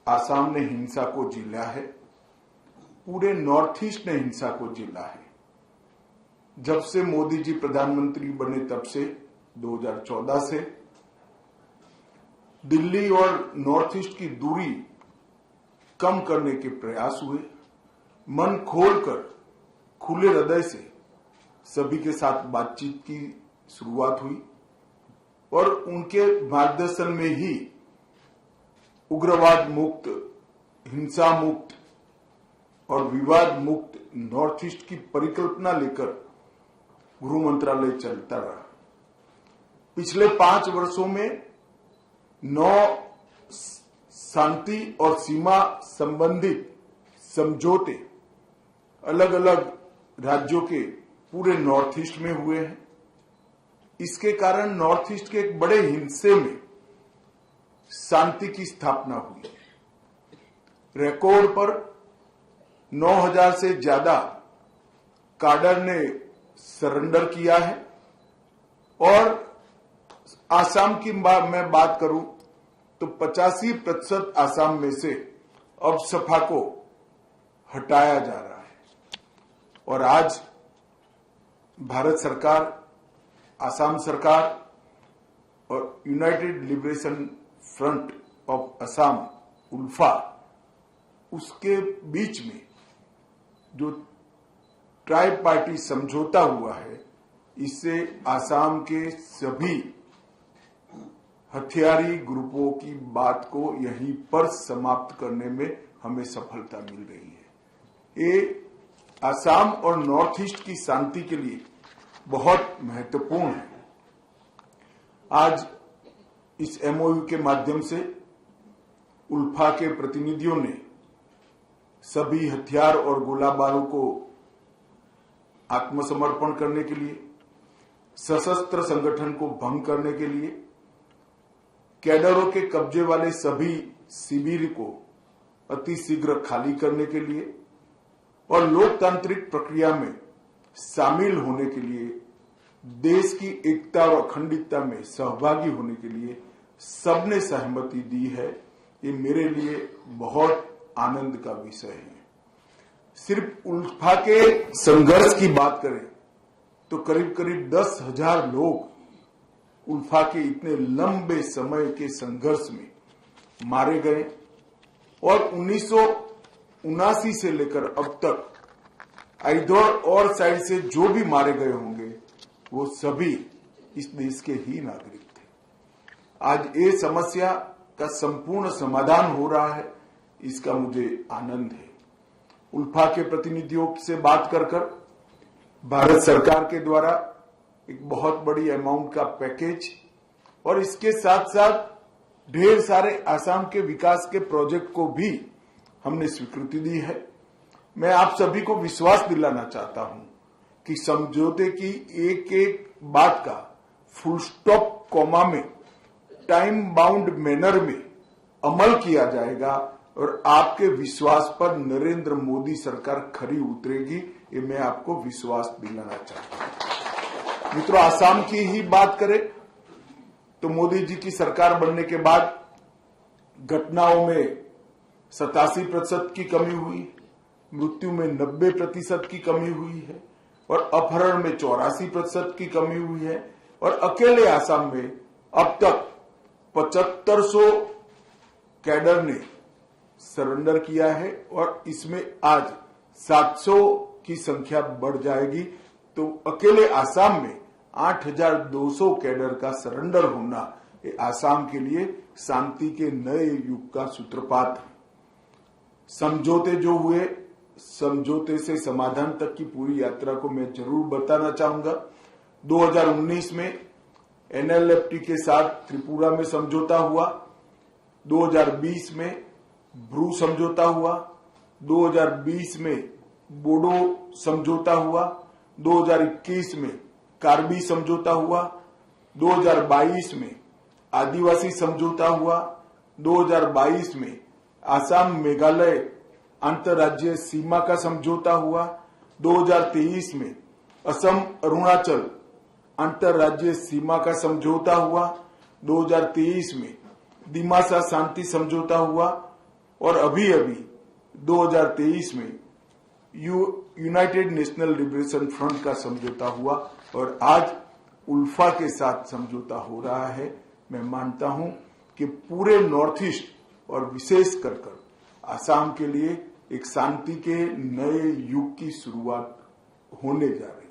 आसाम ने हिंसा को झेला है, पूरे नॉर्थ ईस्ट ने हिंसा को झेला है। जब से मोदी जी प्रधानमंत्री बने तब से 2014 से दिल्ली और नॉर्थ ईस्ट की दूरी कम करने के प्रयास हुए। मन खोलकर खुले हृदय से सभी के साथ बातचीत की शुरुआत हुई और उनके मार्गदर्शन में ही उग्रवाद मुक्त, हिंसा मुक्त और विवाद मुक्त नॉर्थ ईस्ट की परिकल्पना लेकर गृह मंत्रालय चलता रहा। पिछले 5 वर्षों में 9 शांति और सीमा संबंधित समझौते अलग अलग राज्यों के पूरे नॉर्थ ईस्ट में हुए हैं। इसके कारण नॉर्थ ईस्ट के एक बड़े हिस्से में शांति की स्थापना हुई। रिकॉर्ड पर 9,000 से ज्यादा काडर ने सरेंडर किया है और आसाम की मैं बात करूं तो 85% आसाम में से अब सपा को हटाया जा रहा है और आज भारत सरकार, आसाम सरकार और United Liberation Front of Assam ULFA, उसके बीच में जो ट्राई पार्टी समझौता हुआ है, इससे आसाम के सभी हथियारी ग्रुपों की बात को यहीं पर समाप्त करने में हमें सफलता मिल रही है। ये आसाम और नॉर्थ ईस्ट की शांति के लिए बहुत महत्वपूर्ण है। आज इस एमओयू के माध्यम से उल्फा के प्रतिनिधियों ने सभी हथियार और गोला बारूद को आत्मसमर्पण करने के लिए, सशस्त्र संगठन को भंग करने के लिए, कैडरों के कब्जे वाले सभी शिविर को अतिशीघ्र खाली करने के लिए और लोकतांत्रिक प्रक्रिया में शामिल होने के लिए, देश की एकता और अखंडता में सहभागी होने के लिए सबने सहमति दी है। ये मेरे लिए बहुत आनंद का विषय है। सिर्फ उल्फा के संघर्ष की बात करें तो करीब करीब 10,000 लोग उल्फा के इतने लंबे समय के संघर्ष में मारे गए और 1979 से लेकर अब तक इधर और साइड से जो भी मारे गए होंगे वो सभी इस देश के ही नागरिक थे। आज ये समस्या का संपूर्ण समाधान हो रहा है, इसका मुझे आनंद है। उल्फा के प्रतिनिधियों से बात कर भारत सरकार के द्वारा एक बहुत बड़ी अमाउंट का पैकेज और इसके साथ साथ ढेर सारे आसाम के विकास के प्रोजेक्ट को भी हमने स्वीकृति दी है। मैं आप सभी को विश्वास दिलाना चाहता हूं कि समझौते की एक एक बात का फुल स्टॉप कॉमा में टाइम बाउंड मैनर में अमल किया जाएगा और आपके विश्वास पर नरेंद्र मोदी सरकार खरी उतरेगी, ये मैं आपको विश्वास दिलाना चाहता हूं। मित्रों, आसाम की ही बात करें तो मोदी जी की सरकार बनने के बाद घटनाओं में 87% की कमी हुई, मृत्यु में 90% की कमी हुई है और अपहरण में 84% की कमी हुई है और अकेले आसाम में अब तक 7500 कैडर ने सरेंडर किया है और इसमें आज 700 की संख्या बढ़ जाएगी। तो अकेले आसाम में 8,200 कैडर का सरेंडर होना ये आसाम के लिए शांति के नए युग का सूत्रपात है। समझौते जो हुए, समझौते से समाधान तक की पूरी यात्रा को मैं जरूर बताना चाहूंगा। 2019 में एनएलएफटी के साथ त्रिपुरा में समझौता हुआ, 2020 में ब्रू समझौता हुआ, 2020 में बोडो समझौता हुआ, 2021 में कार्बी समझौता हुआ, 2022 में आदिवासी समझौता हुआ, 2022 में आसाम मेघालय अंतर्राज्यीय सीमा का समझौता हुआ, 2023 में असम अरुणाचल अंतर्राज्यीय सीमा का समझौता हुआ, 2023 में दिमासा शांति समझौता हुआ और अभी अभी 2023 में यूनाइटेड नेशनल लिबरेशन फ्रंट का समझौता हुआ और आज उल्फा के साथ समझौता हो रहा है। मैं मानता हूं कि पूरे नॉर्थ ईस्ट और विशेष कर आसाम के लिए एक शांति के नए युग की शुरुआत होने जा रही है।